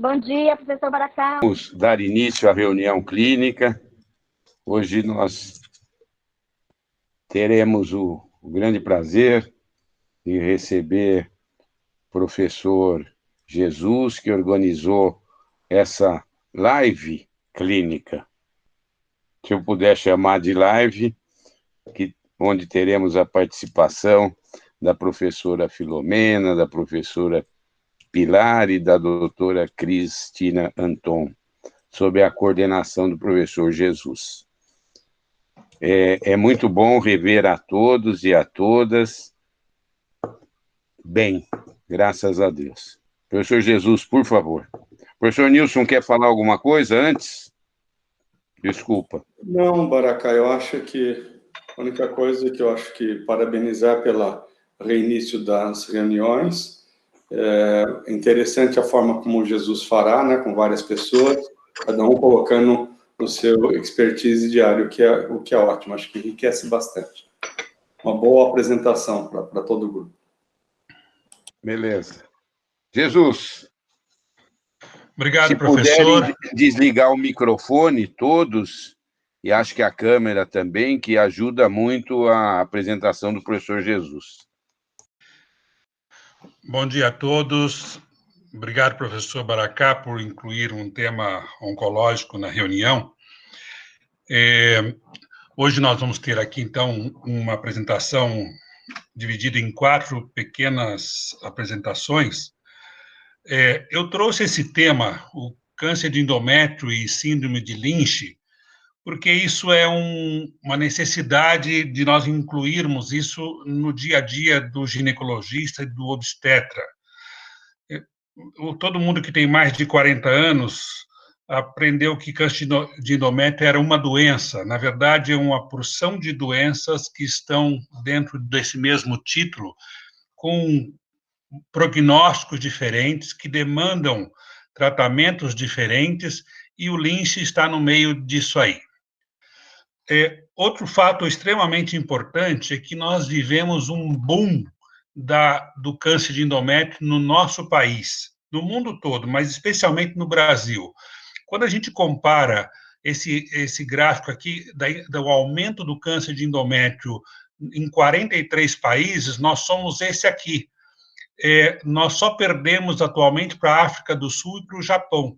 Bom dia, professor Baracá. Vamos dar início à reunião clínica. Hoje nós teremos o grande prazer de receber o professor Jesus, que organizou essa live clínica, se eu puder chamar de live, onde teremos a participação da professora Filomena, da professora Pilar e da doutora Cristina Anton, sob a coordenação do professor Jesus. É muito bom rever a todos e a todas. Bem, graças a Deus. Professor Jesus, por favor. Professor Nilson, quer falar alguma coisa antes? Desculpa. Não, Baracá, eu acho que a única coisa que eu acho que parabenizar pelo reinício das reuniões. É interessante a forma como Jesus fará, né, com várias pessoas, cada um colocando o seu expertise diário, o que é ótimo, acho que enriquece bastante. Uma boa apresentação para todo o grupo. Beleza. Jesus. Obrigado, se professor. puderem desligar o microfone, todos, e acho que a câmera também, que ajuda muito a apresentação do professor Jesus. Bom dia a todos. Obrigado, professor Baracá, por incluir um tema oncológico na reunião. Hoje nós vamos ter aqui, então, uma apresentação dividida em 4 pequenas apresentações. Eu trouxe esse tema, o câncer de endométrio e síndrome de Lynch, porque isso é uma necessidade de nós incluirmos isso no dia a dia do ginecologista e do obstetra. Todo mundo que tem mais de 40 anos aprendeu que câncer de endométrio era uma doença. Na verdade, é uma porção de doenças que estão dentro desse mesmo título, com prognósticos diferentes, que demandam tratamentos diferentes, e o Lynch está no meio disso aí. Outro fato extremamente importante é que nós vivemos um boom do câncer de endométrio no nosso país, no mundo todo, mas especialmente no Brasil. Quando a gente compara esse gráfico aqui do aumento do câncer de endométrio em 43 países, nós somos esse aqui. Nós só perdemos atualmente para a África do Sul e para o Japão.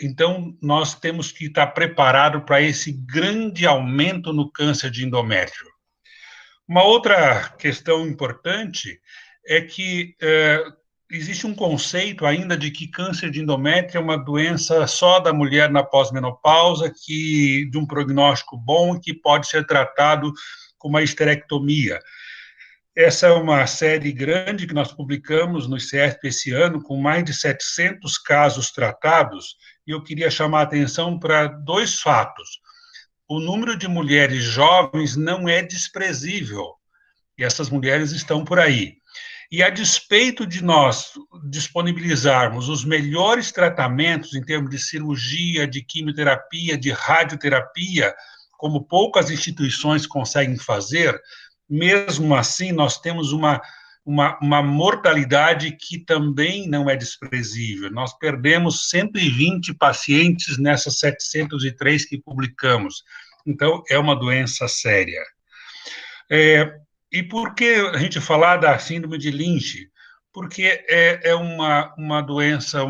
Então, nós temos que estar preparados para esse grande aumento no câncer de endométrio. Uma outra questão importante é que existe um conceito ainda de que câncer de endométrio é uma doença só da mulher na pós-menopausa, de um prognóstico bom e que pode ser tratado com uma histerectomia. Essa é uma série grande que nós publicamos no ICESP esse ano, com mais de 700 casos tratados, e eu queria chamar a atenção para 2 fatos. O número de mulheres jovens não é desprezível, e essas mulheres estão por aí. E a despeito de nós disponibilizarmos os melhores tratamentos em termos de cirurgia, de quimioterapia, de radioterapia, como poucas instituições conseguem fazer, mesmo assim, nós temos uma mortalidade que também não é desprezível. Nós perdemos 120 pacientes nessas 703 que publicamos. Então, é uma doença séria. E por que a gente falar da síndrome de Lynch? Porque é uma doença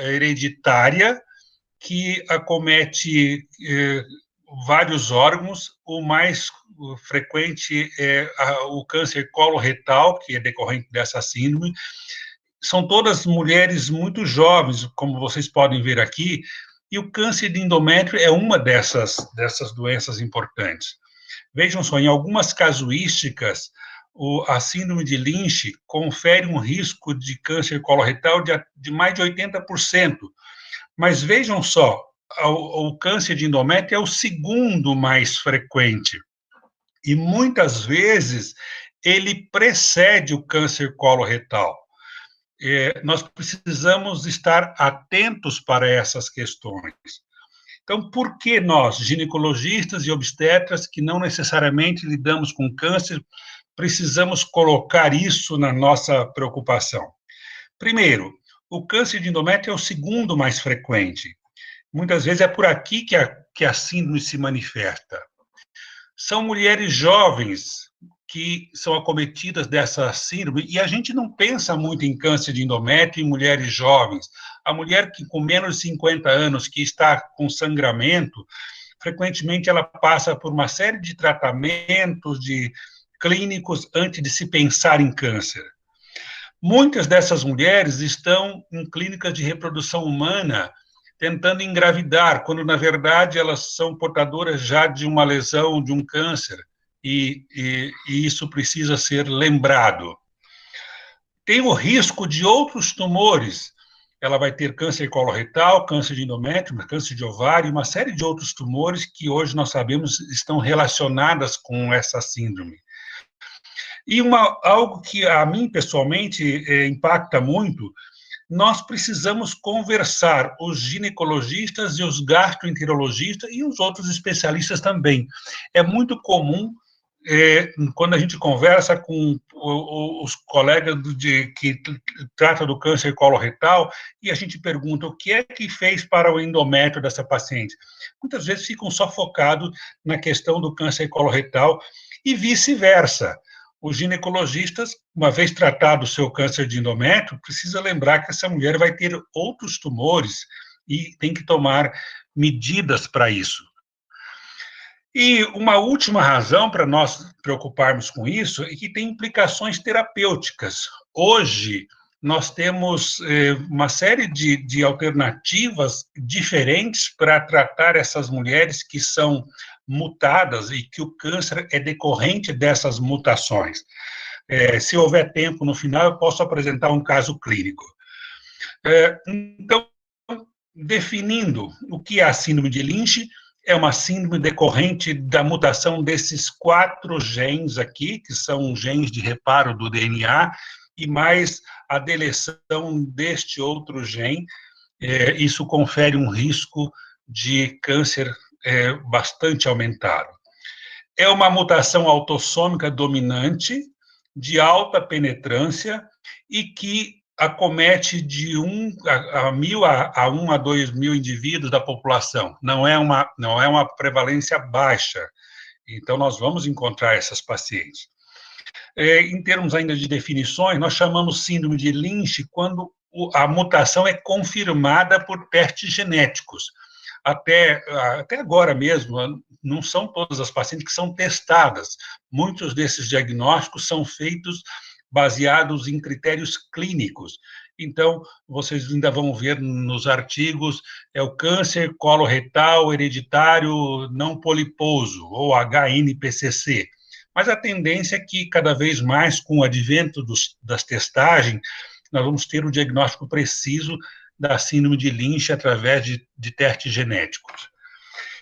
hereditária que acomete vários órgãos. O mais frequente é o câncer coloretal, que é decorrente dessa síndrome. São todas mulheres muito jovens, como vocês podem ver aqui, e o câncer de endométrio é uma dessas doenças importantes. Vejam só, em algumas casuísticas, a síndrome de Lynch confere um risco de câncer coloretal de mais de 80%. Mas vejam só, o câncer de endométrio é o segundo mais frequente. E muitas vezes ele precede o câncer coloretal. Nós precisamos estar atentos para essas questões. Então, por que nós, ginecologistas e obstetras, que não necessariamente lidamos com câncer, precisamos colocar isso na nossa preocupação? Primeiro, o câncer de endométrio é o segundo mais frequente. Muitas vezes é por aqui que a síndrome se manifesta. São mulheres jovens que são acometidas dessa síndrome, e a gente não pensa muito em câncer de endométrio em mulheres jovens. A mulher que com menos de 50 anos, que está com sangramento, frequentemente ela passa por uma série de tratamentos clínicos antes de se pensar em câncer. Muitas dessas mulheres estão em clínicas de reprodução humana tentando engravidar, quando, na verdade, elas são portadoras já de uma lesão, de um câncer, e isso precisa ser lembrado. Tem o risco de outros tumores. Ela vai ter câncer coloretal, câncer de endométrio, câncer de ovário, uma série de outros tumores que hoje nós sabemos estão relacionadas com essa síndrome. E algo que a mim, pessoalmente, impacta muito, nós precisamos conversar, os ginecologistas e os gastroenterologistas e os outros especialistas também. É muito comum, quando a gente conversa com os colegas que tratam do câncer coloretal, e a gente pergunta o que é que fez para o endométrio dessa paciente. Muitas vezes ficam só focados na questão do câncer coloretal e vice-versa. Os ginecologistas, uma vez tratado o seu câncer de endométrio, precisa lembrar que essa mulher vai ter outros tumores e tem que tomar medidas para isso. E uma última razão para nós preocuparmos com isso é que tem implicações terapêuticas. Hoje, nós temos uma série de alternativas diferentes para tratar essas mulheres que são mutadas e que o câncer é decorrente dessas mutações. Se houver tempo no final, eu posso apresentar um caso clínico. Então, definindo o que é a síndrome de Lynch, é uma síndrome decorrente da mutação desses 4 genes aqui, que são genes de reparo do DNA, e mais a deleção deste outro gene. Isso confere um risco de câncer bastante aumentado. É uma mutação autossômica dominante, de alta penetrância, e que acomete de 1 a 1.000 a 1 a 2.000 indivíduos da população. Não é uma prevalência baixa. Então, nós vamos encontrar essas pacientes. Em termos ainda de definições, nós chamamos síndrome de Lynch quando a mutação é confirmada por testes genéticos. Até agora mesmo, não são todas as pacientes que são testadas. Muitos desses diagnósticos são feitos baseados em critérios clínicos. Então, vocês ainda vão ver nos artigos, o câncer coloretal hereditário não poliposo, ou HNPCC. Mas a tendência é que, cada vez mais, com o advento das testagens, nós vamos ter o diagnóstico preciso da síndrome de Lynch através de testes genéticos.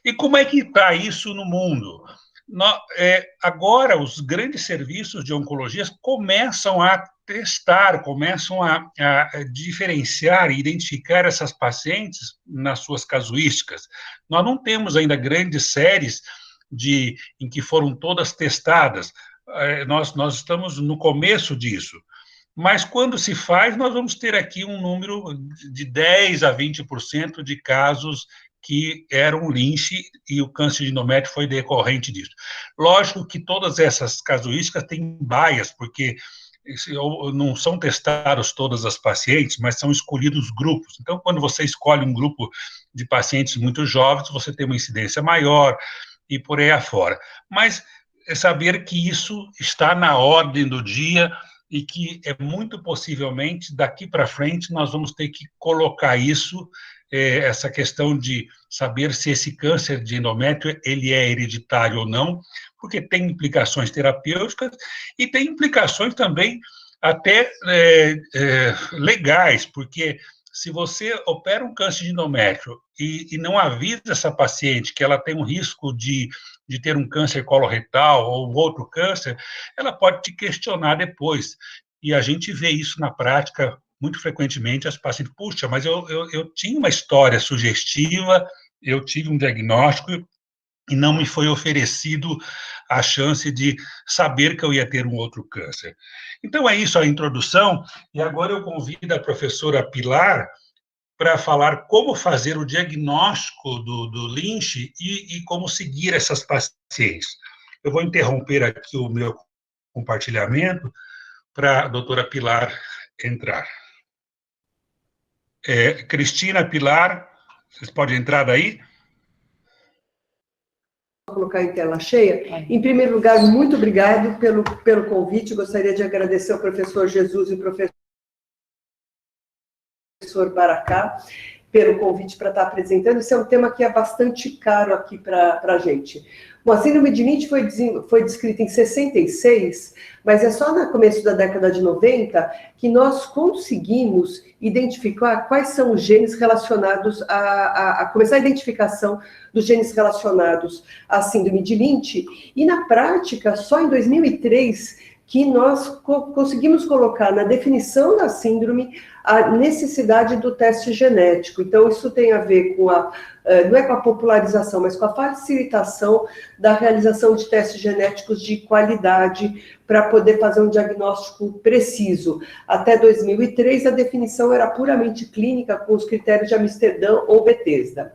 E como é que está isso no mundo? Agora, os grandes serviços de oncologia começam a testar, começam a diferenciar e identificar essas pacientes nas suas casuísticas. Nós não temos ainda grandes séries em que foram todas testadas. Nós estamos no começo disso. Mas, quando se faz, nós vamos ter aqui um número de 10% a 20% de casos que eram Lynch e o câncer de endométrio foi decorrente disso. Lógico que todas essas casuísticas têm bias, porque não são testadas todas as pacientes, mas são escolhidos grupos. Então, quando você escolhe um grupo de pacientes muito jovens, você tem uma incidência maior e por aí afora. Mas é saber que isso está na ordem do dia e que muito possivelmente, daqui para frente, nós vamos ter que colocar isso, essa questão de saber se esse câncer de endométrio ele é hereditário ou não, porque tem implicações terapêuticas e tem implicações também até legais, porque se você opera um câncer de endométrio e não avisa essa paciente que ela tem um risco de ter um câncer coloretal ou outro câncer, ela pode te questionar depois. E a gente vê isso na prática muito frequentemente, as pacientes, puxa, mas eu tinha uma história sugestiva, eu tive um diagnóstico e não me foi oferecido a chance de saber que eu ia ter um outro câncer. Então, é isso a introdução, e agora eu convido a professora Pilar para falar como fazer o diagnóstico do Lynch e como seguir essas pacientes. Eu vou interromper aqui o meu compartilhamento para a doutora Pilar entrar. Cristina, Pilar, vocês podem entrar daí? Vou colocar em tela cheia. Em primeiro lugar, muito obrigado pelo convite. Gostaria de agradecer ao professor Jesus e ao professor Baracá pelo convite para estar apresentando. Esse é um tema que é bastante caro aqui para a gente. Bom, a síndrome de Lynch foi descrita em 66, mas é só no começo da década de 90 que nós conseguimos identificar quais são os genes relacionados a começar a identificação dos genes relacionados à síndrome de Lynch, e na prática, só em 2003, que nós conseguimos colocar na definição da síndrome a necessidade do teste genético. Então, isso tem a ver com não é com a popularização, mas com a facilitação da realização de testes genéticos de qualidade para poder fazer um diagnóstico preciso. Até 2003, a definição era puramente clínica, com os critérios de Amsterdã ou Bethesda.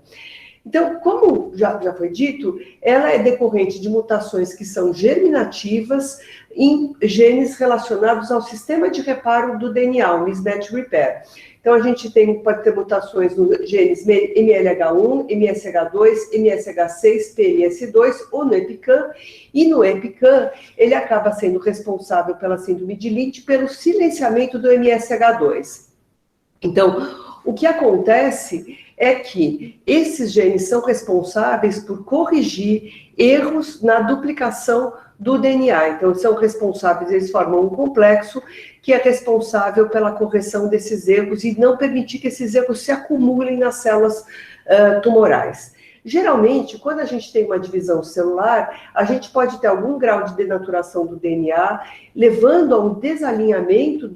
Então, como já foi dito, ela é decorrente de mutações que são germinativas em genes relacionados ao sistema de reparo do DNA, o mismatch repair. Então, a gente pode ter mutações nos genes MLH1, MSH2, MSH6, PMS2 ou no EpiCAM, e no EpiCAM ele acaba sendo responsável pela síndrome de Lynch pelo silenciamento do MSH2. Então, o que acontece é que esses genes são responsáveis por corrigir erros na duplicação do DNA. Então, são responsáveis, eles formam um complexo que é responsável pela correção desses erros e não permitir que esses erros se acumulem nas células tumorais. Geralmente, quando a gente tem uma divisão celular, a gente pode ter algum grau de denaturação do DNA, levando a um desalinhamento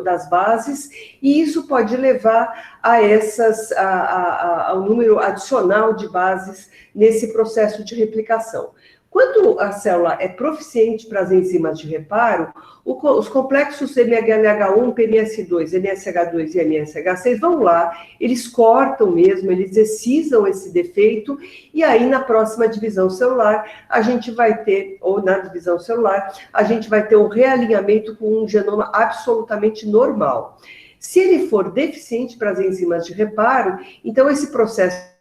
das bases, e isso pode levar a um número adicional de bases nesse processo de replicação. Quando a célula é proficiente para as enzimas de reparo, os complexos MLH1, PMS2, MSH2 e MSH6 vão lá, eles cortam mesmo, eles excisam esse defeito, e aí na próxima divisão celular, a gente vai ter, ou na divisão celular, a gente vai ter um realinhamento com um genoma absolutamente normal. Se ele for deficiente para as enzimas de reparo, então esse processo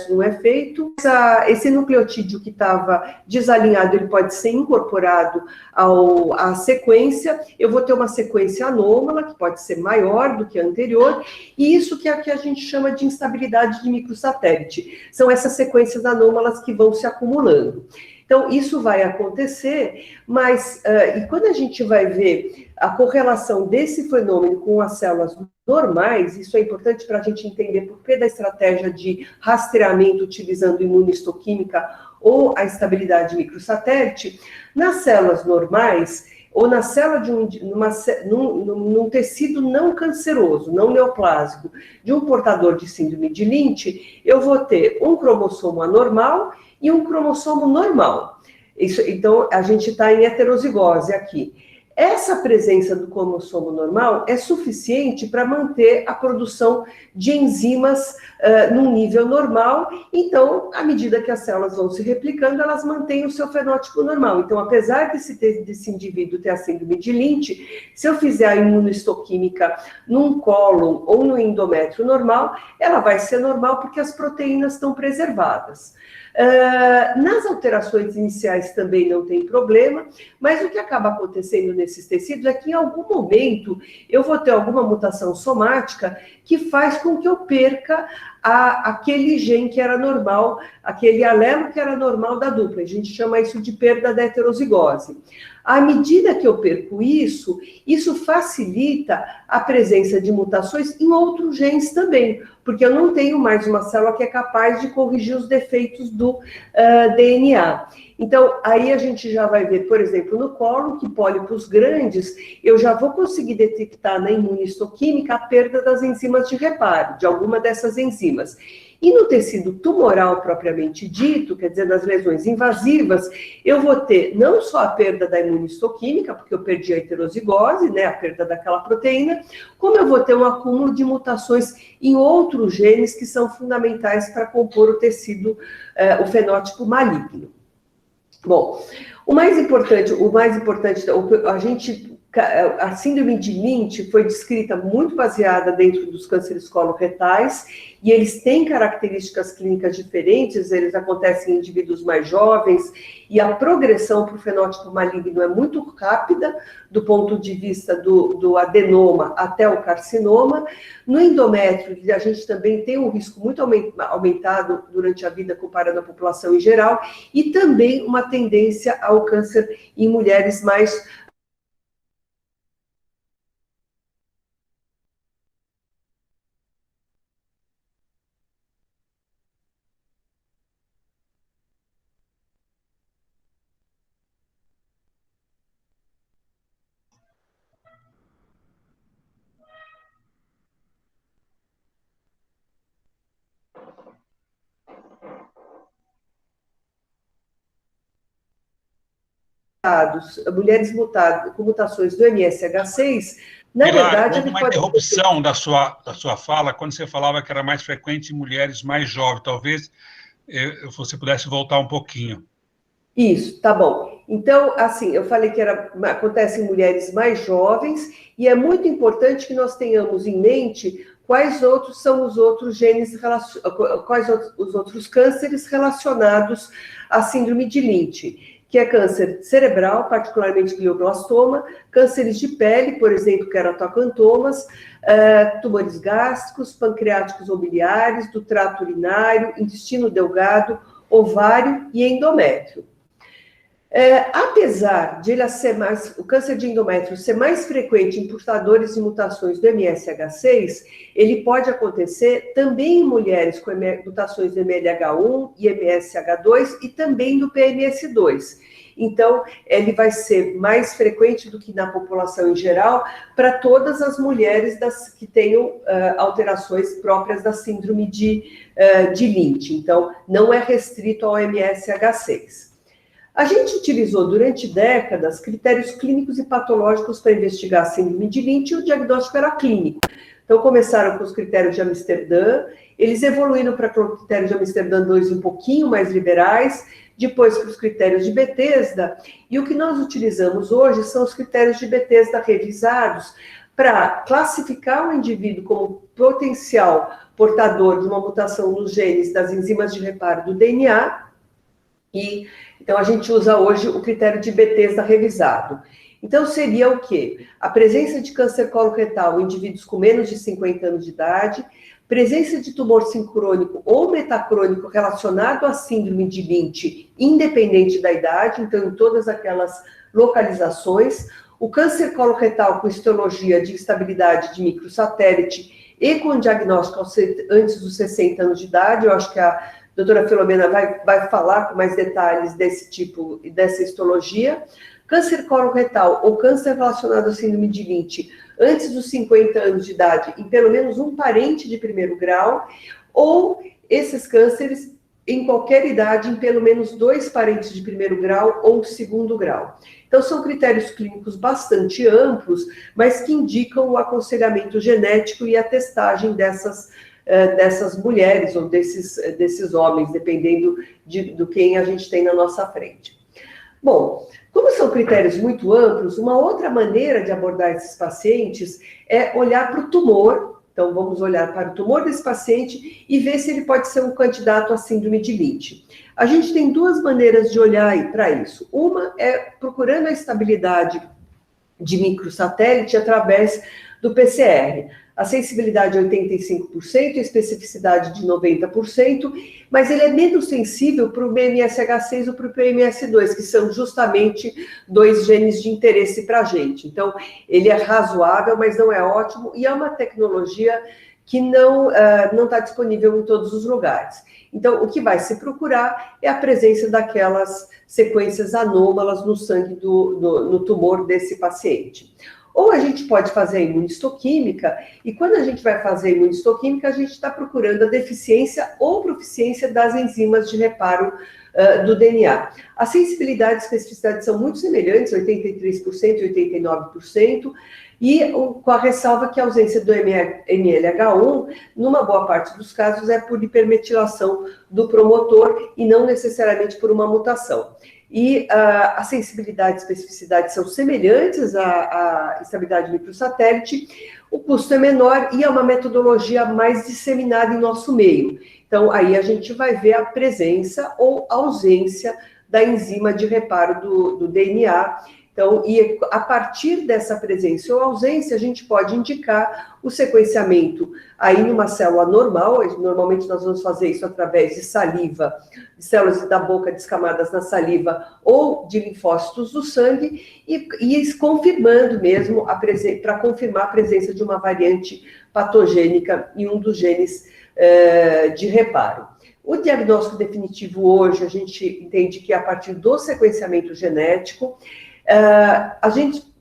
não é feito. Esse nucleotídeo que estava desalinhado, ele pode ser incorporado à sequência. Eu vou ter uma sequência anômala, que pode ser maior do que a anterior, e isso que é o que a gente chama de instabilidade de microsatélite. São essas sequências anômalas que vão se acumulando. Então, isso vai acontecer, mas e quando a gente vai ver a correlação desse fenômeno com as células normais, isso é importante para a gente entender por que da estratégia de rastreamento utilizando imunohistoquímica ou a estabilidade microsatélite, nas células normais, ou na célula num tecido não canceroso, não neoplásico, de um portador de síndrome de Lynch, eu vou ter um cromossomo anormal e um cromossomo normal. Então, a gente está em heterozigose aqui. Essa presença do cromossomo normal é suficiente para manter a produção de enzimas num nível normal. Então, à medida que as células vão se replicando, elas mantêm o seu fenótipo normal. Então, apesar desse indivíduo ter a síndrome de Lynch, se eu fizer a imunohistoquímica num cólon ou no endométrio normal, ela vai ser normal porque as proteínas estão preservadas. Nas alterações iniciais também não tem problema, mas o que acaba acontecendo nesses tecidos é que em algum momento eu vou ter alguma mutação somática que faz com que eu perca aquele gene que era normal, aquele alelo que era normal da dupla. A gente chama isso de perda da heterozigose. À medida que eu perco isso facilita a presença de mutações em outros genes também, porque eu não tenho mais uma célula que é capaz de corrigir os defeitos do DNA. Então, aí a gente já vai ver, por exemplo, no colo, que pólipos grandes, eu já vou conseguir detectar na imunohistoquímica a perda das enzimas de reparo, de alguma dessas enzimas. E no tecido tumoral propriamente dito, quer dizer, nas lesões invasivas, eu vou ter não só a perda da imunistoquímica, porque eu perdi a heterozigose, né, a perda daquela proteína, como eu vou ter um acúmulo de mutações em outros genes que são fundamentais para compor o tecido, o fenótipo maligno. Bom, a síndrome de Lynch foi descrita muito baseada dentro dos cânceres coloretais, e eles têm características clínicas diferentes, eles acontecem em indivíduos mais jovens, e a progressão para o fenótipo maligno é muito rápida, do ponto de vista do adenoma até o carcinoma. No endométrio, a gente também tem um risco muito aumentado durante a vida comparando a população em geral, e também uma tendência ao câncer em mulheres mais mulheres com mutações do MSH6, na verdade... Houve uma interrupção da sua fala quando você falava que era mais frequente em mulheres mais jovens. Talvez você pudesse voltar um pouquinho. Isso, tá bom. Então, assim, eu falei que acontece em mulheres mais jovens, e é muito importante que nós tenhamos em mente quais outros são os outros genes, quais os outros cânceres relacionados à síndrome de Lynch, que é câncer cerebral, particularmente glioblastoma, cânceres de pele, por exemplo, queratoacantomas, tumores gástricos, pancreáticos ou biliares, do trato urinário, intestino delgado, ovário e endométrio. Apesar de o câncer de endométrio ser mais frequente em portadores de mutações do MSH6, ele pode acontecer também em mulheres com mutações do MLH1 e MSH2 e também do PMS2. Então, ele vai ser mais frequente do que na população em geral para todas as mulheres que tenham alterações próprias da síndrome de Lynch. Então, não é restrito ao MSH6. A gente utilizou durante décadas critérios clínicos e patológicos para investigar a síndrome de Lynch, e o diagnóstico era clínico. Então, começaram com os critérios de Amsterdã, eles evoluíram para o critério de Amsterdã 2 um pouquinho mais liberais, depois para os critérios de Bethesda, e o que nós utilizamos hoje são os critérios de Bethesda revisados para classificar o indivíduo como potencial portador de uma mutação nos genes das enzimas de reparo do DNA, então a gente usa hoje o critério de Bethesda revisado. Então seria o quê? A presença de câncer coloretal em indivíduos com menos de 50 anos de idade, presença de tumor sincrônico ou metacrônico relacionado à síndrome de Lynch, independente da idade, então em todas aquelas localizações, o câncer coloretal com histologia de instabilidade de microsatélite e com diagnóstico antes dos 60 anos de idade. Eu acho que a doutora Filomena vai falar com mais detalhes desse tipo, dessa histologia. Câncer coloretal ou câncer relacionado à síndrome de Lynch antes dos 50 anos de idade em pelo menos um parente de primeiro grau, ou esses cânceres em qualquer idade em pelo menos 2 parentes de primeiro grau ou segundo grau. Então, são critérios clínicos bastante amplos, mas que indicam o aconselhamento genético e a testagem dessas mulheres ou desses homens, dependendo do quem a gente tem na nossa frente. Bom, como são critérios muito amplos, uma outra maneira de abordar esses pacientes é olhar para o tumor. Então, vamos olhar para o tumor desse paciente e ver se ele pode ser um candidato à síndrome de Lynch. A gente tem 2 maneiras de olhar para isso. Uma é procurando a estabilidade de microsatélite através do PCR. A sensibilidade é 85%, a especificidade de 90%, mas ele é menos sensível para o MSH6 ou para o PMS2, que são justamente 2 genes de interesse para a gente. Então, ele é razoável, mas não é ótimo, e é uma tecnologia que não está disponível em todos os lugares. Então, o que vai se procurar é a presença daquelas sequências anômalas no sangue no tumor desse paciente. Ou a gente pode fazer a imunistoquímica, e quando a gente vai fazer a imunistoquímica, a gente está procurando a deficiência ou proficiência das enzimas de reparo do DNA. A sensibilidade e especificidade são muito semelhantes, 83% e 89%, e com a ressalva que a ausência do MLH1, numa boa parte dos casos, é por hipermetilação do promotor e não necessariamente por uma mutação. E a sensibilidade e especificidade são semelhantes à estabilidade microsatélite, o custo é menor e é uma metodologia mais disseminada em nosso meio. Então, aí a gente vai ver a presença ou ausência da enzima de reparo do DNA. Então, e a partir dessa presença ou ausência, a gente pode indicar o sequenciamento aí numa célula normal. Normalmente nós vamos fazer isso através de saliva, de células da boca descamadas na saliva ou de linfócitos do sangue, e confirmando mesmo, para confirmar a presença de uma variante patogênica em um dos genes de reparo. O diagnóstico definitivo hoje, a gente entende que a partir do sequenciamento genético,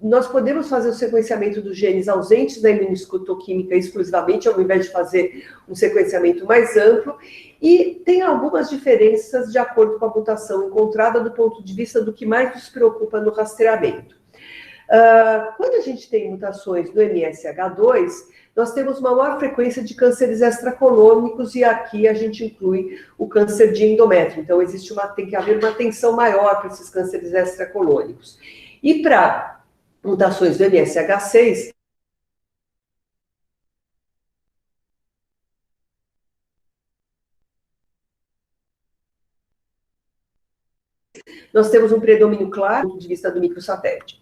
nós podemos fazer o sequenciamento dos genes ausentes da imunistoquímica exclusivamente, ao invés de fazer um sequenciamento mais amplo, e tem algumas diferenças de acordo com a mutação encontrada do ponto de vista do que mais nos preocupa no rastreamento. Quando a gente tem mutações no MSH2, nós temos uma maior frequência de cânceres extracolônicos, e aqui a gente inclui o câncer de endométrio. Então, tem que haver uma atenção maior para esses cânceres extracolônicos. E para mutações do MSH6, nós temos um predomínio claro do ponto de vista do microsatélite.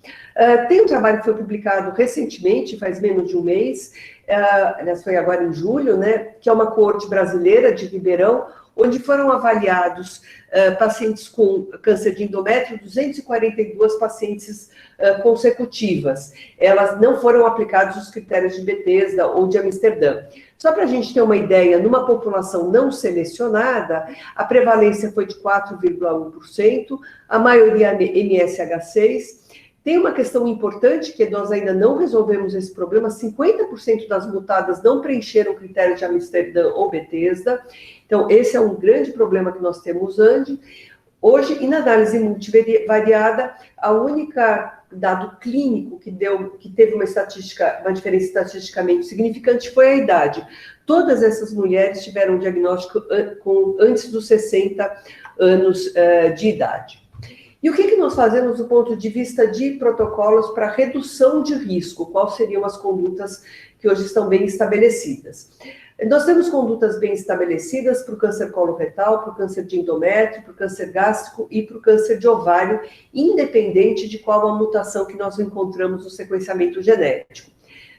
Tem um trabalho que foi publicado recentemente, faz menos de um mês, aliás, foi agora em julho, né, que é uma coorte brasileira de Ribeirão, onde foram avaliados pacientes com câncer de endométrio, 242 pacientes consecutivas. Elas não foram aplicados os critérios de Bethesda ou de Amsterdã. Só para a gente ter uma ideia, numa população não selecionada, a prevalência foi de 4,1%, a maioria MSH6. Tem uma questão importante, que nós ainda não resolvemos esse problema: 50% das mutadas não preencheram critérios de Amsterdã ou Bethesda. Então, esse é um grande problema que nós temos hoje. E na análise multivariada, a única dado clínico que teve uma diferença estatisticamente significante foi a idade. Todas essas mulheres tiveram um diagnóstico antes dos 60 anos de idade. E o que nós fazemos do ponto de vista de protocolos para redução de risco? Quais seriam as condutas que hoje estão bem estabelecidas? Nós temos condutas bem estabelecidas para o câncer coloretal, para o câncer de endométrio, para o câncer gástrico e para o câncer de ovário, independente de qual a mutação que nós encontramos no sequenciamento genético.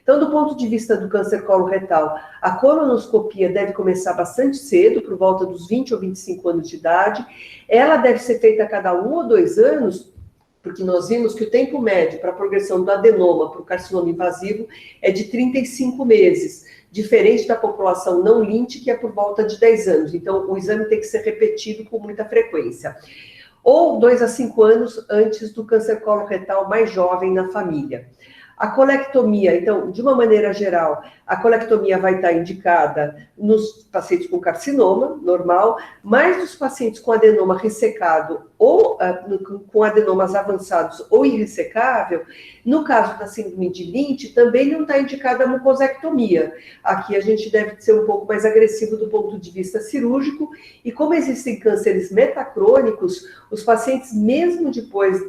Então, do ponto de vista do câncer coloretal, a colonoscopia deve começar bastante cedo, por volta dos 20 ou 25 anos de idade. Ela deve ser feita a cada 1 ou 2 anos, porque nós vimos que o tempo médio para a progressão do adenoma para o carcinoma invasivo é de 35 meses, diferente da população não linte, que é por volta de 10 anos. Então, o exame tem que ser repetido com muita frequência. Ou 2 a 5 anos antes do câncer coloretal mais jovem na família. A colectomia, então, de uma maneira geral, a colectomia vai estar indicada nos pacientes com carcinoma normal, mas nos pacientes com adenoma ressecado ou com adenomas avançados ou irressecável. No caso da síndrome de Lynch, também não está indicada a mucosectomia. Aqui a gente deve ser um pouco mais agressivo do ponto de vista cirúrgico, e como existem cânceres metacrônicos, os pacientes, mesmo depois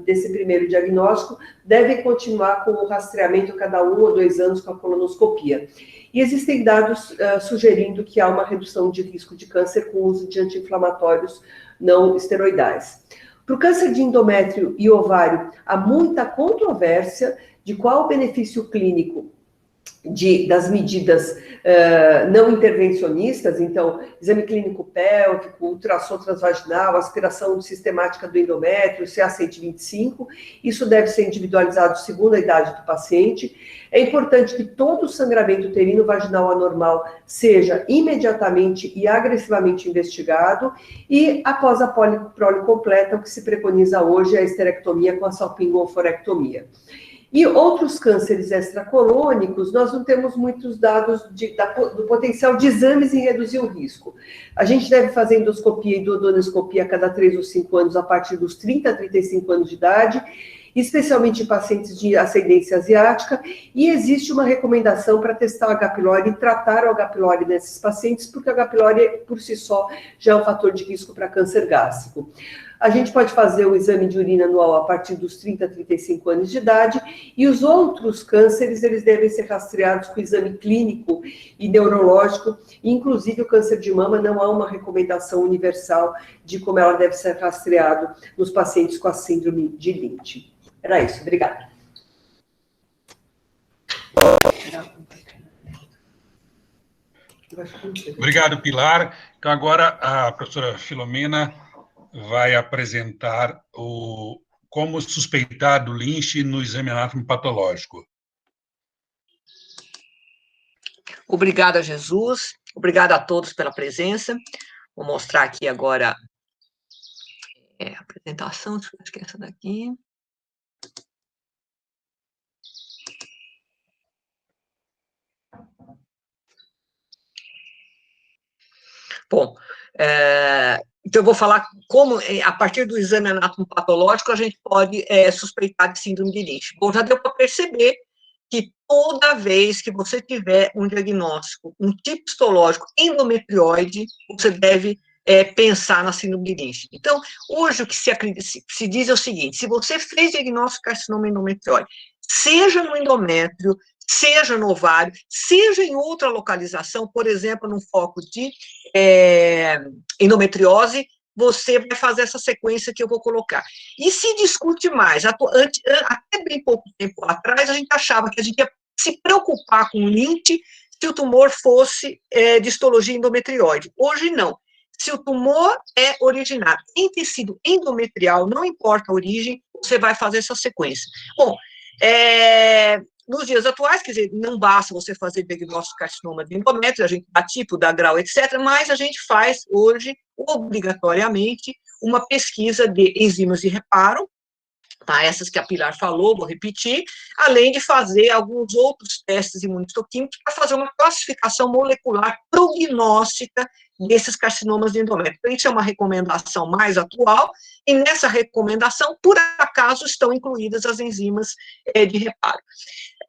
desse primeiro diagnóstico, devem continuar com o rastreamento a cada 1 ou 2 anos com a colonoscopia. E existem dados sugerindo que há uma redução de risco de câncer com o uso de anti-inflamatórios não esteroidais. Para o câncer de endométrio e ovário, há muita controvérsia de qual o benefício clínico das medidas não intervencionistas. Então, exame clínico pélvico, ultrassom transvaginal, aspiração sistemática do endométrio, CA-125, isso deve ser individualizado segundo a idade do paciente. É importante que todo sangramento uterino vaginal anormal seja imediatamente e agressivamente investigado, e após a prole completa, o que se preconiza hoje é a esterectomia com a salpingo-oforectomia. E outros cânceres extracolônicos, nós não temos muitos dados do potencial de exames em reduzir o risco. A gente deve fazer endoscopia e duodenoscopia a cada 3 ou 5 anos, a partir dos 30 a 35 anos de idade, especialmente em pacientes de ascendência asiática, e existe uma recomendação para testar o H. pylori e tratar o H. pylori nesses pacientes, porque o H. pylori, por si só, já é um fator de risco para câncer gástrico. A gente pode fazer o exame de urina anual a partir dos 30 a 35 anos de idade, e os outros cânceres, eles devem ser rastreados com exame clínico e neurológico, inclusive o câncer de mama não há uma recomendação universal de como ela deve ser rastreado nos pacientes com a síndrome de Lynch. Era isso, obrigada. Obrigado, Pilar. Então, agora a professora Filomena vai apresentar como suspeitar do Lynch no exame anatomopatológico. Obrigada, Jesus. Obrigada a todos pela presença. Vou mostrar aqui agora a apresentação, acho que é essa daqui. Bom, então eu vou falar como, a partir do exame anatomopatológico, a gente pode suspeitar de síndrome de Lynch. Bom, já deu para perceber que toda vez que você tiver um diagnóstico, um tipo histológico endometrioide, você deve pensar na síndrome de Lynch. Então, hoje o que se diz é o seguinte: se você fez diagnóstico de carcinoma endometrioide, seja no endométrio, seja no ovário, seja em outra localização, por exemplo, no foco de endometriose, você vai fazer essa sequência que eu vou colocar. E se discute mais, até bem pouco tempo atrás, a gente achava que a gente ia se preocupar com o Lynch se o tumor fosse de histologia endometrioide. Hoje, não. Se o tumor é originado em tecido endometrial, não importa a origem, você vai fazer essa sequência. Bom, nos dias atuais, quer dizer, não basta você fazer diagnóstico de carcinoma de endométrio, a gente dá tipo, dá grau, etc., mas a gente faz hoje, obrigatoriamente, uma pesquisa de enzimas de reparo, tá? Essas que a Pilar falou, vou repetir, além de fazer alguns outros testes imunistoquímicos para fazer uma classificação molecular prognóstica desses carcinomas de endométrio. Então, isso é uma recomendação mais atual, e nessa recomendação, por acaso, estão incluídas as enzimas de reparo.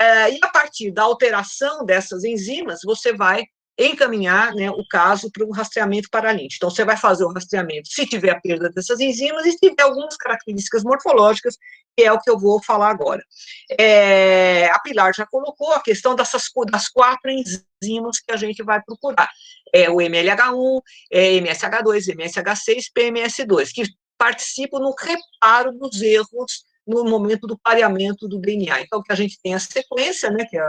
E a partir da alteração dessas enzimas, você vai encaminhar, né, o caso para o rastreamento para Lynch. Então, você vai fazer o rastreamento se tiver a perda dessas enzimas e se tiver algumas características morfológicas, que é o que eu vou falar agora. A Pilar já colocou a questão das 4 enzimas que a gente vai procurar. O MLH1, MSH2, MSH6, PMS2, que participam no reparo dos erros no momento do pareamento do DNA. Então, que a gente tem a sequência, né, que é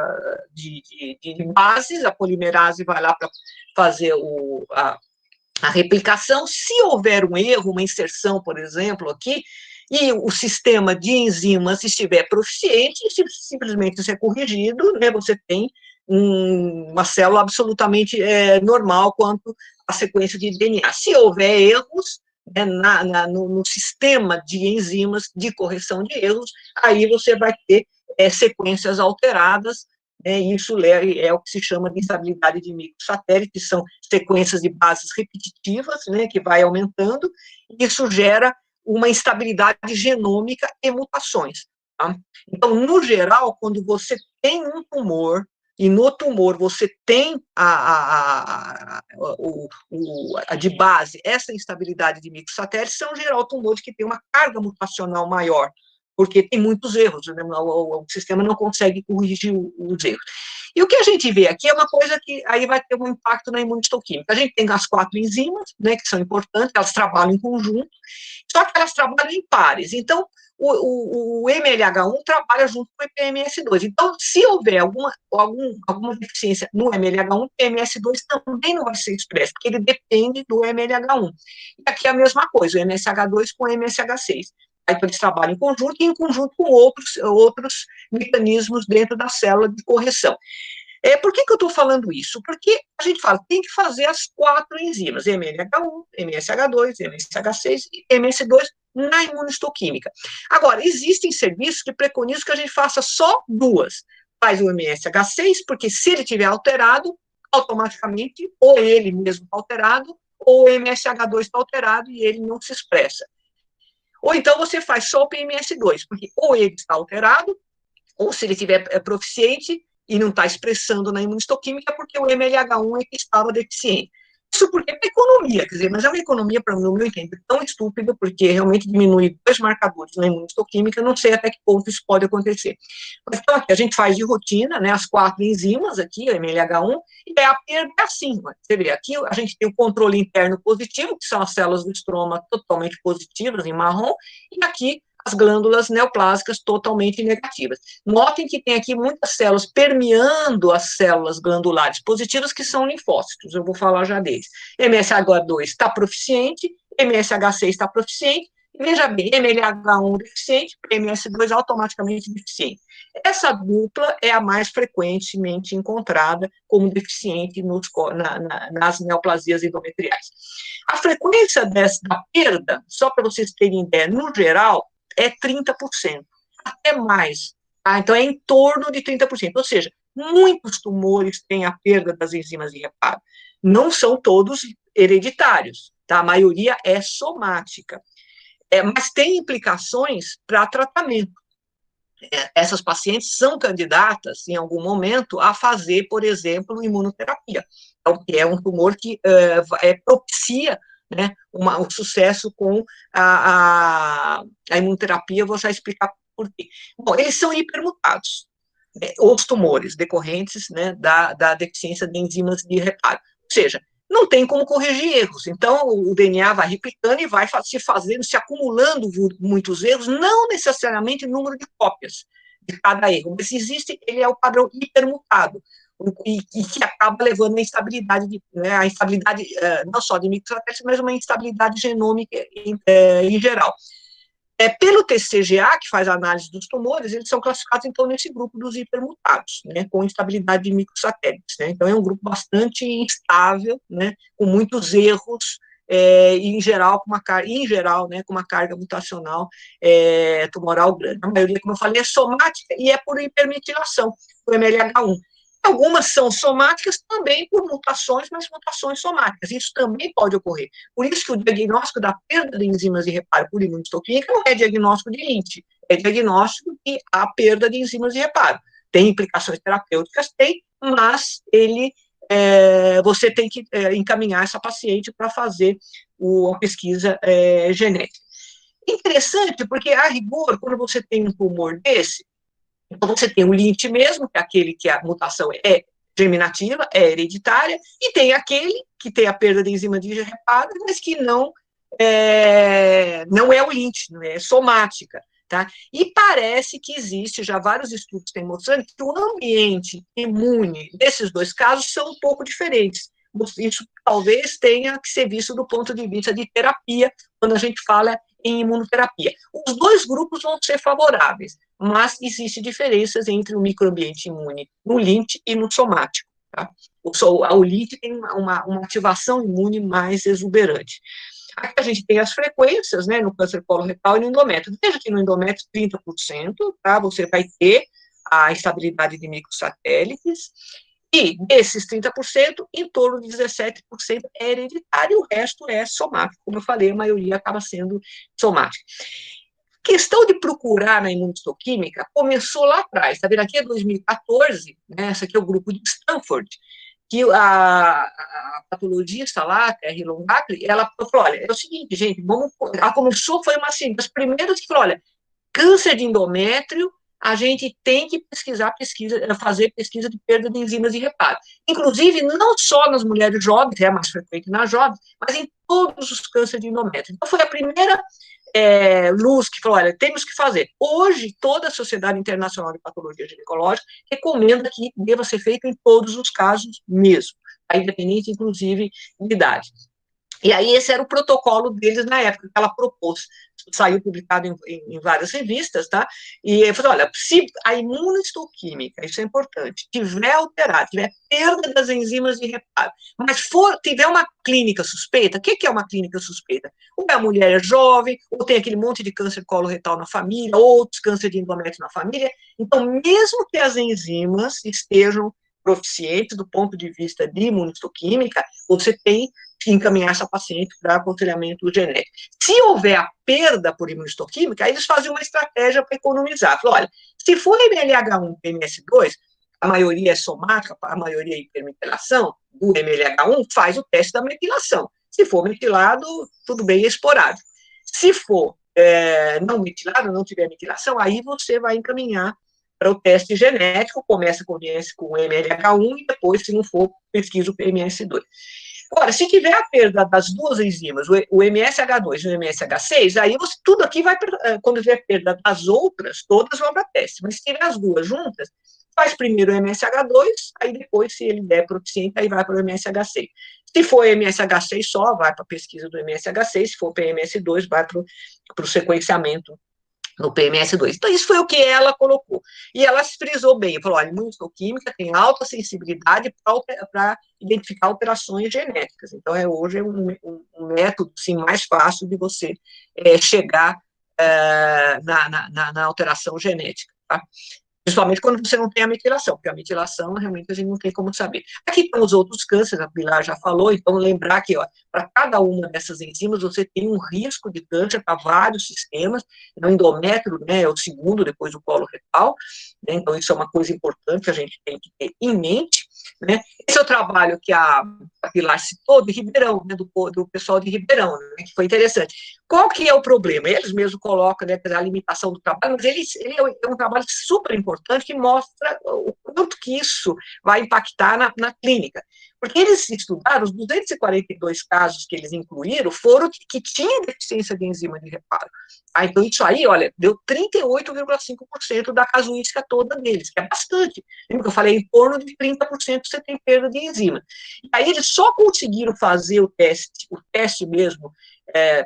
de bases, a polimerase vai lá para fazer a replicação. Se houver um erro, uma inserção, por exemplo, aqui, e o sistema de enzimas estiver proficiente, simplesmente isso é corrigido, né, você tem uma célula absolutamente normal quanto à sequência de DNA. Se houver erros, no sistema de enzimas de correção de erros, aí você vai ter sequências alteradas, isso é o que se chama de instabilidade de microsatélite, que são sequências de bases repetitivas, né, que vai aumentando, e isso gera uma instabilidade genômica e mutações. Tá? Então, no geral, quando você tem um tumor, e no tumor você tem a de base essa instabilidade de microsatélites, são geral tumores que têm uma carga mutacional maior, porque tem muitos erros, né? O sistema não consegue corrigir os erros. E o que a gente vê aqui é uma coisa que aí vai ter um impacto na imunistoquímica. A gente tem as 4 enzimas, né, que são importantes, elas trabalham em conjunto, só que elas trabalham em pares. Então, o MLH1 trabalha junto com o PMS2. Então, se houver alguma deficiência no MLH1, o PMS2 também não vai ser expresso, porque ele depende do MLH1. E aqui é a mesma coisa, o MSH2 com o MSH6. Aí eles trabalham em conjunto e em conjunto com outros mecanismos dentro da célula de correção. Por que eu estou falando isso? Porque a gente fala, tem que fazer as 4 enzimas, MLH1, MSH2, MSH6 e MS2 na imunistoquímica. Agora, existem serviços que preconizam que a gente faça só 2. Faz o MSH6, porque se ele tiver alterado, automaticamente, ou ele mesmo está alterado, ou o MSH2 está alterado e ele não se expressa. Ou então você faz só o PMS2, porque ou ele está alterado, ou se ele estiver proficiente e não está expressando na imunistoquímica, porque o MLH1 é que estava deficiente. Isso porque é economia, quer dizer, mas é uma economia, no meu entendimento, tão estúpida, porque realmente diminui 2 marcadores na imunistoquímica, não sei até que ponto isso pode acontecer. Mas então aqui a gente faz de rotina, né, as 4 enzimas aqui, o MLH1, e a perda é assim, você vê, aqui a gente tem o controle interno positivo, que são as células do estroma totalmente positivas, em marrom, e aqui as glândulas neoplásicas totalmente negativas. Notem que tem aqui muitas células permeando as células glandulares positivas, que são linfócitos, eu vou falar já deles. MSH2 está proficiente, MSH6 está proficiente, e veja bem, MLH1 deficiente, MS2 automaticamente deficiente. Essa dupla é a mais frequentemente encontrada como deficiente nas neoplasias endometriais. A frequência da perda, só para vocês terem ideia, no geral, é 30%, até mais. Tá? Então, é em torno de 30%. Ou seja, muitos tumores têm a perda das enzimas de reparo. Não são todos hereditários, tá? A maioria é somática. Mas tem implicações para tratamento. Essas pacientes são candidatas, em algum momento, a fazer, por exemplo, imunoterapia. Então, é um tumor que propicia, né, o sucesso com a imunoterapia. Eu vou já explicar por quê. Bom, eles são hipermutados, os tumores decorrentes, né, da deficiência de enzimas de reparo. Ou seja, não tem como corrigir erros. Então, o DNA vai replicando e vai se acumulando muitos erros, não necessariamente número de cópias de cada erro, mas ele é o padrão hipermutado, e que acaba levando a instabilidade, a instabilidade não só de microsatélites, mas uma instabilidade genômica em geral. Pelo TCGA, que faz a análise dos tumores, eles são classificados, então, nesse grupo dos hipermutados, né, com instabilidade de microsatélites, né, então é um grupo bastante instável, né, com muitos erros, em geral, né, com uma carga mutacional tumoral grande. A maioria, como eu falei, é somática e é por hipermetilação, por MLH1. Algumas são somáticas também por mutações, mas mutações somáticas. Isso também pode ocorrer. Por isso que o diagnóstico da perda de enzimas de reparo por imunistoquímica não é diagnóstico de Lynch, é diagnóstico de a perda de enzimas de reparo. Tem implicações terapêuticas? Tem, mas você tem que encaminhar essa paciente para fazer uma pesquisa genética. Interessante, porque, a rigor, quando você tem um tumor desse, então, você tem o Lynch mesmo, que é aquele que a mutação é germinativa, é hereditária, e tem aquele que tem a perda de enzima de reparo, mas que não é o Lynch, não é somática. Tá? E parece que existe, já vários estudos têm mostrando que o ambiente imune desses 2 casos são um pouco diferentes. Isso talvez tenha que ser visto do ponto de vista de terapia, quando a gente fala em imunoterapia. Os 2 grupos vão ser favoráveis, mas existem diferenças entre o microambiente imune no Lynch e no somático. Tá? O Lynch tem uma ativação imune mais exuberante. Aqui a gente tem as frequências, né, no câncer coloretal e no endométrio. Veja que no endométrio, 30%, tá? Você vai ter a instabilidade de microsatélites, e desses 30%, em torno de 17% é hereditário, o resto é somático. Como eu falei, a maioria acaba sendo somática. A questão de procurar na imunistoquímica começou lá atrás, tá vendo? Aqui é 2014, né, esse aqui é o grupo de Stanford, que a patologista lá, Terry Longacre, ela falou, olha, é o seguinte, gente, ela começou, foi uma assim, das primeiras que falou, olha, câncer de endométrio, a gente tem que fazer pesquisa de perda de enzimas de reparo. Inclusive, não só nas mulheres jovens, é mais frequente nas jovens, mas em todos os cânceres de endométrio. Então, foi a primeira luz que falou, olha, temos que fazer. Hoje, toda a Sociedade Internacional de Patologia Ginecológica recomenda que deva ser feito em todos os casos mesmo, independente, inclusive, de idade. E aí esse era o protocolo deles na época, que ela propôs. Saiu publicado em várias revistas, tá? E ele falou, olha, se a imunohistoquímica, isso é importante, tiver alterado, tiver perda das enzimas de reparo, mas tiver uma clínica suspeita, o que é uma clínica suspeita? Ou a mulher é jovem, ou tem aquele monte de câncer coloretal na família, outros câncer de endométrio na família, então mesmo que as enzimas estejam proficientes do ponto de vista de imunohistoquímica, você tem que encaminhar essa paciente para aconselhamento genético. Se houver a perda por imunohistoquímica, aí eles fazem uma estratégia para economizar. Falam, olha, se for MLH1 e MS2, a maioria é somática, a maioria é hipermetilação, do MLH1 faz o teste da metilação. Se for metilado, tudo bem, é esporádico. Se for não metilado, não tiver metilação, aí você vai encaminhar para o teste genético, começa com o MLH1 e depois, se não for, pesquisa o PMS2. Agora, se tiver a perda das duas enzimas, o MSH2 e o MSH6, aí tudo aqui vai, quando tiver perda das outras, todas vão para teste. Mas se tiver as duas juntas, faz primeiro o MSH2, aí depois, se ele der proficiente, aí vai para o MSH6. Se for MSH6 só, vai para a pesquisa do MSH6, se for PMS2, vai para o sequenciamento no PMS2. Então, isso foi o que ela colocou. E ela frisou bem, falou, olha, a imunohistoquímica tem alta sensibilidade para identificar alterações genéticas. Então, hoje é um método, sim, mais fácil de você chegar na alteração genética, tá? Principalmente quando você não tem a metilação, porque a metilação realmente a gente não tem como saber. Aqui estão os outros cânceres, a Pilar já falou, então lembrar que para cada uma dessas enzimas você tem um risco de câncer para vários sistemas, o endométrio, né, é o segundo, depois do colo retal, né, então isso é uma coisa importante que a gente tem que ter em mente, né. Esse é o trabalho que a Pilar citou de Ribeirão, né, do pessoal de Ribeirão, né, que foi interessante. Qual que é o problema? Eles mesmos colocam, né, a limitação do trabalho, mas ele é um trabalho super importante que mostra o quanto que isso vai impactar na clínica. Porque eles estudaram, os 242 casos que eles incluíram foram que tinham deficiência de enzima de reparo. Então, isso aí, olha, deu 38,5% da casuística toda deles, que é bastante. Lembra que eu falei, em torno de 30% você tem perda de enzima. E aí eles só conseguiram fazer o teste mesmo,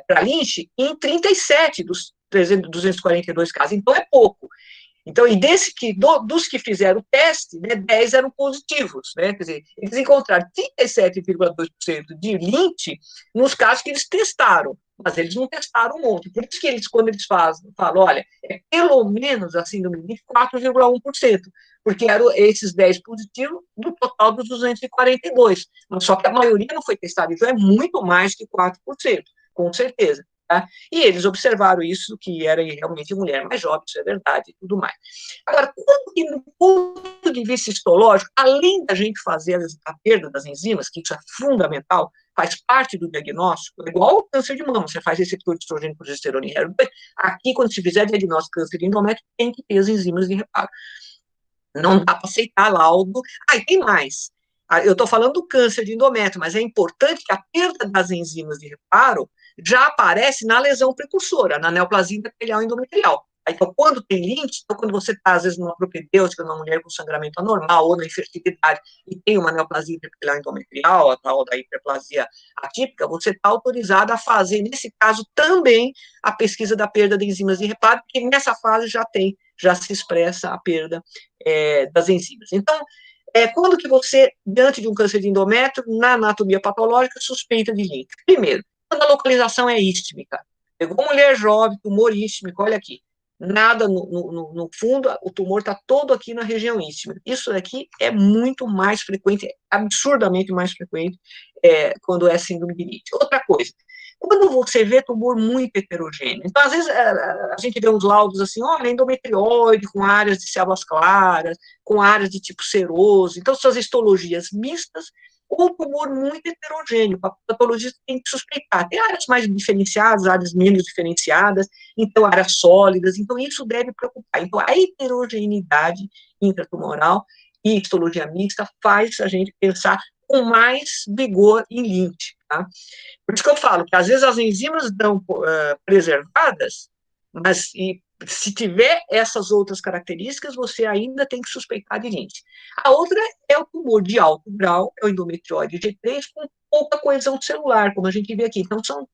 para Lynch, em 37 dos 242 casos. Então, é pouco. Então, e dos que fizeram o teste, né, 10 eram positivos, né? Quer dizer, eles encontraram 37,2% de Lynch nos casos que eles testaram, mas eles não testaram um monte. Por isso que eles, quando eles falam, olha, é pelo menos a síndrome de Lynch 4,1%, porque eram esses 10 positivos do total dos 242, mas só que a maioria não foi testada, então é muito mais que 4%, com certeza. Tá? E eles observaram isso, que era realmente mulher mais jovem, isso é verdade e tudo mais. Agora, do ponto de vista histológico, além da gente fazer a perda das enzimas, que isso é fundamental, faz parte do diagnóstico, igual o câncer de mama, você faz receptor de estrogênio, progesterona e HER2, aqui, quando se fizer diagnóstico de câncer de endométrio, tem que ter as enzimas de reparo. Não dá para aceitar laudo. E tem mais. Eu estou falando do câncer de endométrio, mas é importante que a perda das enzimas de reparo já aparece na lesão precursora, na neoplasia intraepitelial endometrial. Então, quando tem Lynch, então quando você está, às vezes, numa propedêutica, numa mulher com sangramento anormal, ou na infertilidade, e tem uma neoplasia intraepitelial endometrial, a tal da hiperplasia atípica, você está autorizado a fazer, nesse caso, também a pesquisa da perda de enzimas de reparo, porque nessa fase já se expressa a perda das enzimas. Então, quando que você, diante de um câncer de endométrio, na anatomia patológica, suspeita de Lynch? Primeiro, quando a localização é ístmica. Pegou mulher jovem, tumor ístmico, olha aqui. Nada no fundo, o tumor está todo aqui na região ístmica. Isso aqui é muito mais frequente, absurdamente mais frequente, quando é síndrome de Lynch. Outra coisa, quando você vê tumor muito heterogêneo, então, às vezes, a gente vê uns laudos assim, olha, endometrióide com áreas de células claras, com áreas de tipo seroso, então, são as histologias mistas, ou tumor muito heterogêneo, a patologista tem que suspeitar. Tem áreas mais diferenciadas, áreas menos diferenciadas, então áreas sólidas, então isso deve preocupar. Então a heterogeneidade intratumoral e histologia mista faz a gente pensar com mais vigor em Lynch, tá? Por isso que eu falo que às vezes as enzimas dão preservadas, mas se tiver essas outras características, você ainda tem que suspeitar de Lynch. A outra é o tumor de alto grau, é o endometrióide G3, com pouca coesão celular, como a gente vê aqui. Então, são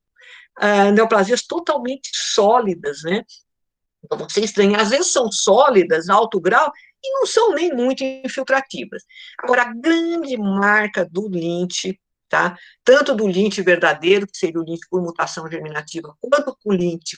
neoplasias totalmente sólidas, né? Então, você estranha, às vezes são sólidas, alto grau, e não são nem muito infiltrativas. Agora, a grande marca do Lynch, tá? Tanto do Lynch verdadeiro, que seria o Lynch por mutação germinativa, quanto com o Lynch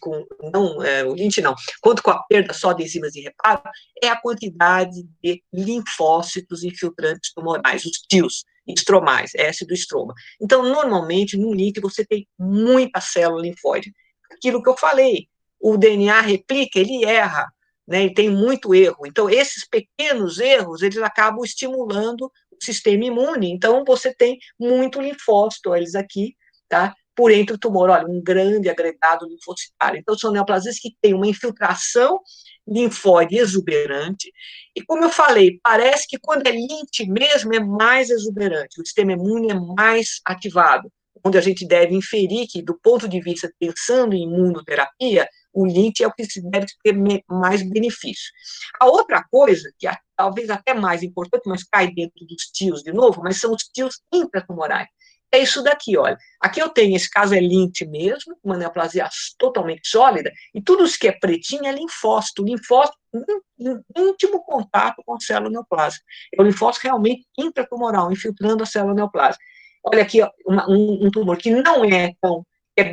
quanto com a perda só de enzimas de reparo, é a quantidade de linfócitos infiltrantes tumorais, os TILs, estromais, S do estroma. Então, normalmente, no Lynch, você tem muita célula linfóide. Aquilo que eu falei, o DNA replica, ele erra, né, ele tem muito erro. Então, esses pequenos erros, eles acabam estimulando o sistema imune. Então, você tem muito linfócito, eles aqui, tá? Por entre o tumor, olha, um grande agregado linfocitário. Então, são neoplasias que têm uma infiltração linfóide exuberante. E, como eu falei, parece que quando é Lynch mesmo, é mais exuberante, o sistema imune é mais ativado, onde a gente deve inferir que, do ponto de vista, pensando em imunoterapia, o Lynch é o que se deve ter mais benefício. A outra coisa, que é talvez até mais importante, mas cai dentro dos TILs de novo, mas são os TILs intratumorais. É isso daqui, olha. Aqui eu tenho, esse caso é Lynch mesmo, uma neoplasia totalmente sólida, e tudo isso que é pretinho é linfócito. Linfócito em íntimo contato com a célula neoplásica. É o linfócito realmente intratumoral, infiltrando a célula neoplásica. Olha aqui, ó, um tumor que não é tão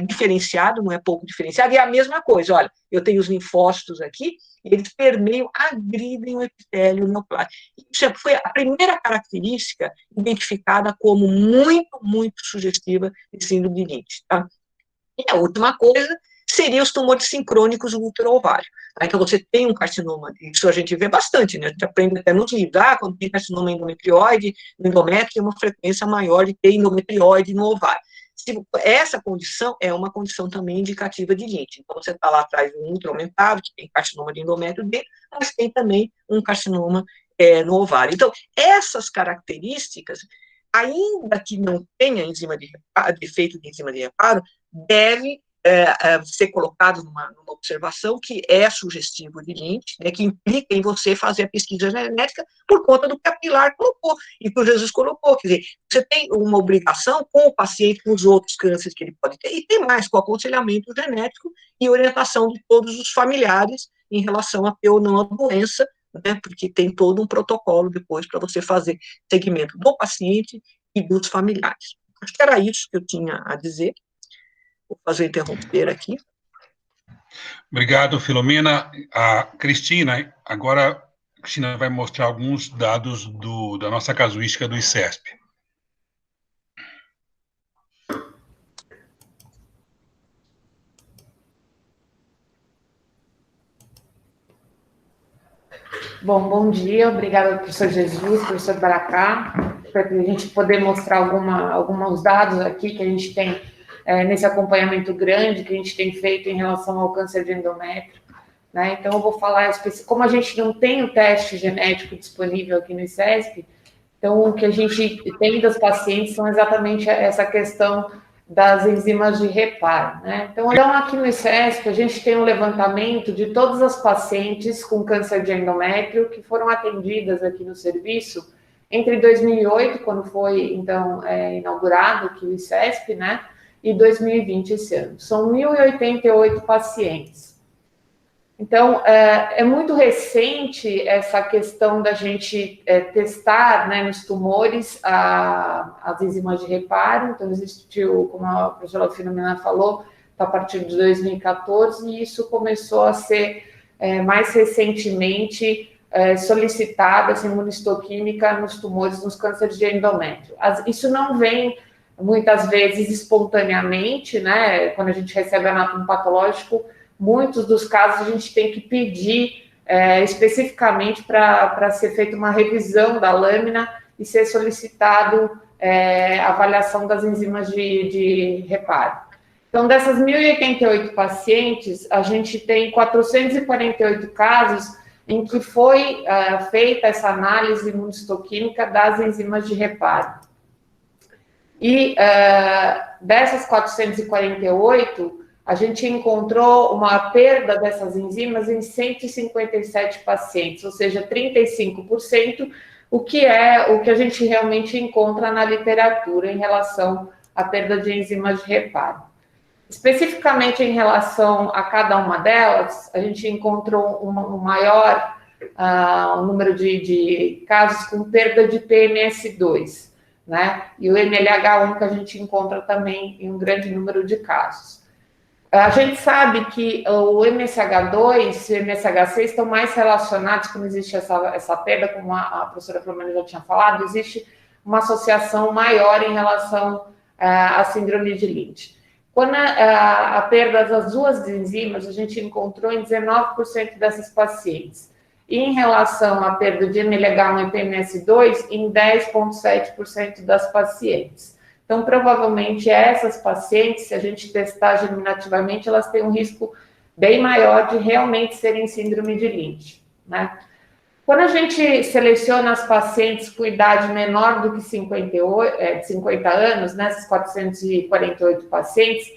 diferenciado, não é pouco diferenciado, e é a mesma coisa, olha, eu tenho os linfócitos aqui, eles permeiam, agridem o epitélio neoplásico. Isso foi a primeira característica identificada como muito, muito sugestiva de síndrome de Lynch, tá? E a última coisa seria os tumores sincrônicos do útero ovário. Então, você tem um carcinoma, isso a gente vê bastante, né? A gente aprende até nos livros, quando tem carcinoma endometrioide, no endométrio tem uma frequência maior de ter endometrioide no ovário. Essa condição é uma condição também indicativa de Lynch. Então, você está lá atrás de um útero aumentado, que tem carcinoma de endométrio dele, mas tem também um carcinoma no ovário. Então, essas características, ainda que não tenha enzima de reparo, defeito de enzima de reparo, deve ser colocado numa observação que é sugestivo de Lynch, né, que implica em você fazer a pesquisa genética por conta do que a Pilar colocou e que o Jesus colocou. Quer dizer, você tem uma obrigação com o paciente, com os outros cânceres que ele pode ter, e tem mais com o aconselhamento genético e orientação de todos os familiares em relação a ter ou não a doença, né, porque tem todo um protocolo depois para você fazer segmento do paciente e dos familiares. Acho que era isso que eu tinha a dizer. Vou fazer interromper aqui. Obrigado, Filomena. A Cristina, agora a Cristina vai mostrar alguns dados da nossa casuística do ICESP. Bom dia, obrigada, professor Jesus, professor Baracá, para a gente poder mostrar alguns dados aqui que a gente tem nesse acompanhamento grande que a gente tem feito em relação ao câncer de endométrio, né? Então, eu vou falar, como a gente não tem o teste genético disponível aqui no ICESP, então, o que a gente tem das pacientes são exatamente essa questão das enzimas de reparo, né? Então, aqui no ICESP, a gente tem um levantamento de todas as pacientes com câncer de endométrio que foram atendidas aqui no serviço entre 2008, quando foi, então, inaugurado aqui o ICESP, né? E 2020, esse ano. São 1.088 pacientes. Então, é muito recente essa questão da gente testar, né, nos tumores as enzimas de reparo. Então, existiu, como a professora Filomena falou, a partir de 2014, e isso começou a ser mais recentemente solicitada, essa imunistoquímica nos tumores, nos cânceres de endométrio. Isso não vem muitas vezes espontaneamente, né? Quando a gente recebe anátomo patológico, muitos dos casos a gente tem que pedir especificamente para ser feita uma revisão da lâmina e ser solicitado a avaliação das enzimas de reparo. Então, dessas 1.088 pacientes, a gente tem 448 casos em que foi feita essa análise imunistoquímica das enzimas de reparo. E dessas 448, a gente encontrou uma perda dessas enzimas em 157 pacientes, ou seja, 35% o que a gente realmente encontra na literatura em relação à perda de enzimas de reparo. Especificamente em relação a cada uma delas, a gente encontrou um maior número de casos com perda de PMS2, né? E o MLH1 que a gente encontra também em um grande número de casos. A gente sabe que o MSH2 e o MSH6 estão mais relacionados quando existe essa perda, como a professora Filomena já tinha falado, existe uma associação maior em relação à síndrome de Lynch. Quando a perda das duas enzimas, a gente encontrou em 19% dessas pacientes. E em relação à perda de MLH1 e PMS2, em 10,7% das pacientes. Então, provavelmente, essas pacientes, se a gente testar germinativamente, elas têm um risco bem maior de realmente serem síndrome de Lynch, né? Quando a gente seleciona as pacientes com idade menor do que 50 anos, né, essas 448 pacientes,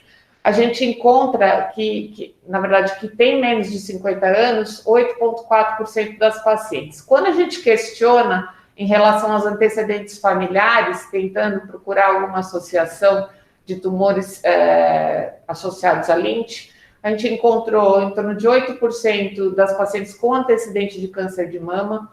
a gente encontra que, na verdade, que tem menos de 50 anos, 8,4% das pacientes. Quando a gente questiona em relação aos antecedentes familiares, tentando procurar alguma associação de tumores associados a Lynch, a gente encontrou em torno de 8% das pacientes com antecedente de câncer de mama,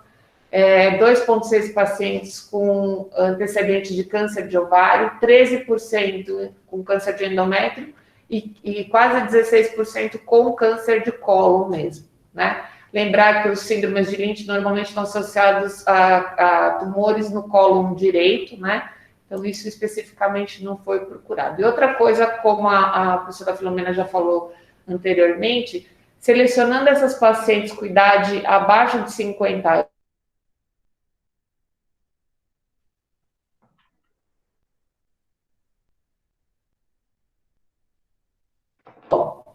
2,6% pacientes com antecedente de câncer de ovário, 13% com câncer de endométrio e quase 16% com câncer de cólon mesmo, né? Lembrar que os síndromes de Lynch normalmente estão associados a tumores no cólon direito, né? Então, isso especificamente não foi procurado. E outra coisa, como a professora Filomena já falou anteriormente, selecionando essas pacientes com idade abaixo de 50 anos,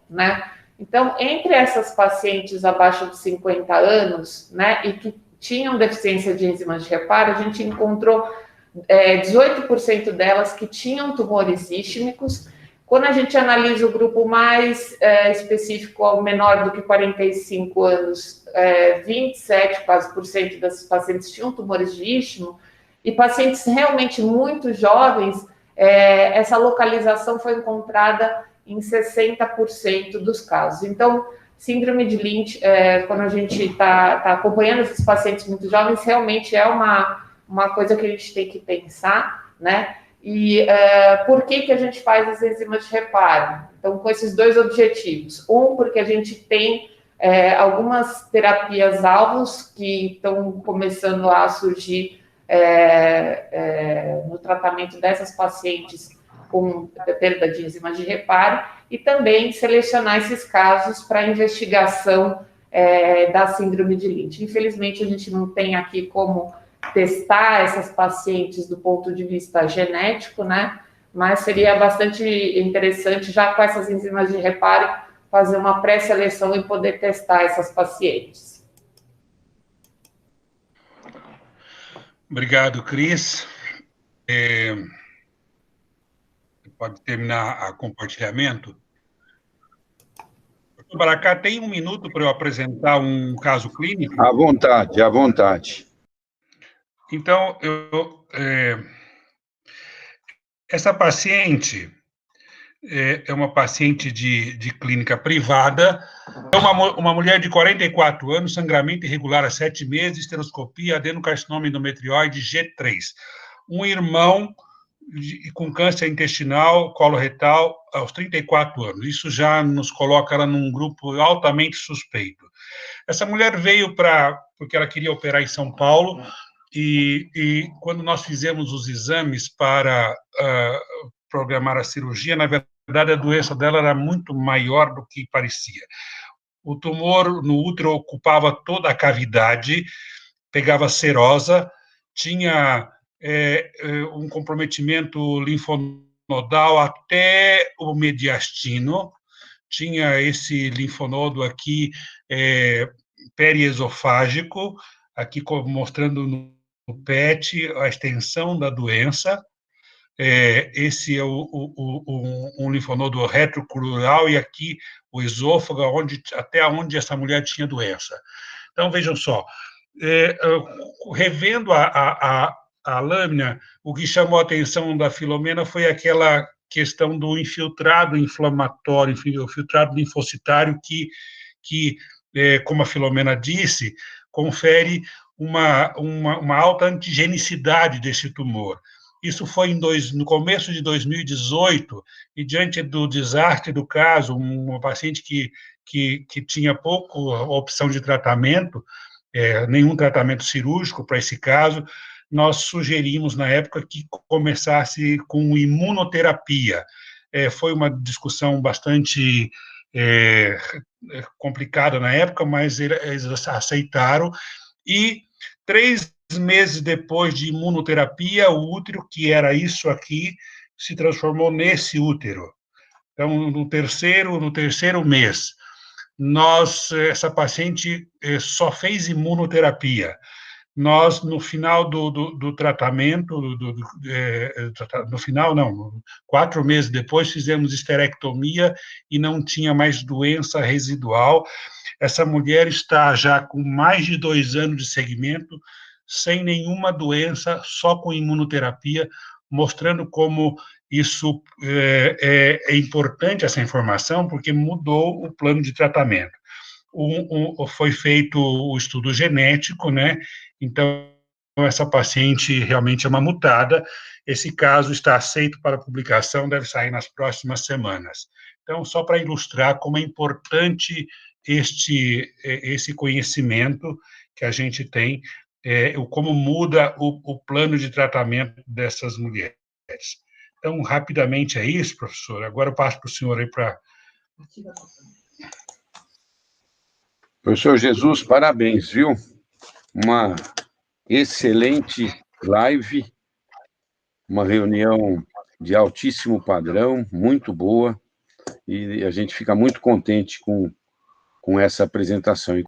né? Então, entre essas pacientes abaixo de 50 anos, né, e que tinham deficiência de enzimas de reparo, a gente encontrou 18% delas que tinham tumores isquêmicos. Quando a gente analisa o grupo mais específico, ao menor do que 45 anos, 27% quase dessas pacientes tinham tumores de istmo, e pacientes realmente muito jovens, essa localização foi encontrada em 60% dos casos. Então, síndrome de Lynch, quando a gente está acompanhando esses pacientes muito jovens, realmente é uma coisa que a gente tem que pensar, né? E por que a gente faz as enzimas de reparo? Então, com esses dois objetivos. Um, porque a gente tem algumas terapias-alvos que estão começando a surgir no tratamento dessas pacientes com perda de enzimas de reparo, e também selecionar esses casos para investigação da síndrome de Lynch. Infelizmente, a gente não tem aqui como testar essas pacientes do ponto de vista genético, né? Mas seria bastante interessante, já com essas enzimas de reparo, fazer uma pré-seleção e poder testar essas pacientes. Obrigado, Cris. Pode terminar o compartilhamento. Doutor Baracá, tem um minuto para eu apresentar um caso clínico? À vontade, à vontade. Então, essa paciente é uma paciente de clínica privada, é uma mulher de 44 anos, sangramento irregular há 7 meses, esteroscopia, adenocarcinoma endometrioide G3. Um irmão com câncer intestinal, coloretal, aos 34 anos. Isso já nos coloca ela num grupo altamente suspeito. Essa mulher veio porque ela queria operar em São Paulo, e quando nós fizemos os exames para programar a cirurgia, na verdade, a doença dela era muito maior do que parecia. O tumor no útero ocupava toda a cavidade, pegava serosa, tinha um comprometimento linfonodal até o mediastino, tinha esse linfonodo aqui periesofágico, aqui mostrando no PET a extensão da doença. Esse é um linfonodo retrocrural, e aqui o esôfago, até onde essa mulher tinha doença. Então, vejam só, revendo a lâmina, o que chamou a atenção da Filomena foi aquela questão do infiltrado inflamatório, o infiltrado linfocitário que como a Filomena disse, confere uma alta antigenicidade desse tumor. Isso foi no começo de 2018, e diante do desastre do caso, uma paciente que tinha pouca opção de tratamento, nenhum tratamento cirúrgico para esse caso, nós sugerimos, na época, que começasse com imunoterapia. Foi uma discussão bastante complicada na época, mas eles aceitaram, e 3 meses depois de imunoterapia, o útero, que era isso aqui, se transformou nesse útero. Então, no terceiro mês, essa paciente só fez imunoterapia. Nós, no final do tratamento, no final, não, 4 meses depois, fizemos esterectomia e não tinha mais doença residual. Essa mulher está já com mais de 2 anos de segmento, sem nenhuma doença, só com imunoterapia, mostrando como isso é importante, essa informação, porque mudou o plano de tratamento. Foi feito o estudo genético, né? Então, essa paciente realmente é uma mutada. Esse caso está aceito para publicação, deve sair nas próximas semanas. Então, só para ilustrar como é importante esse conhecimento que a gente tem, como muda o plano de tratamento dessas mulheres. Então, rapidamente é isso, professor. Agora eu passo para o senhor aí para... Professor Jesus, parabéns, viu? Uma excelente live, uma reunião de altíssimo padrão, muito boa, e a gente fica muito contente com essa apresentação.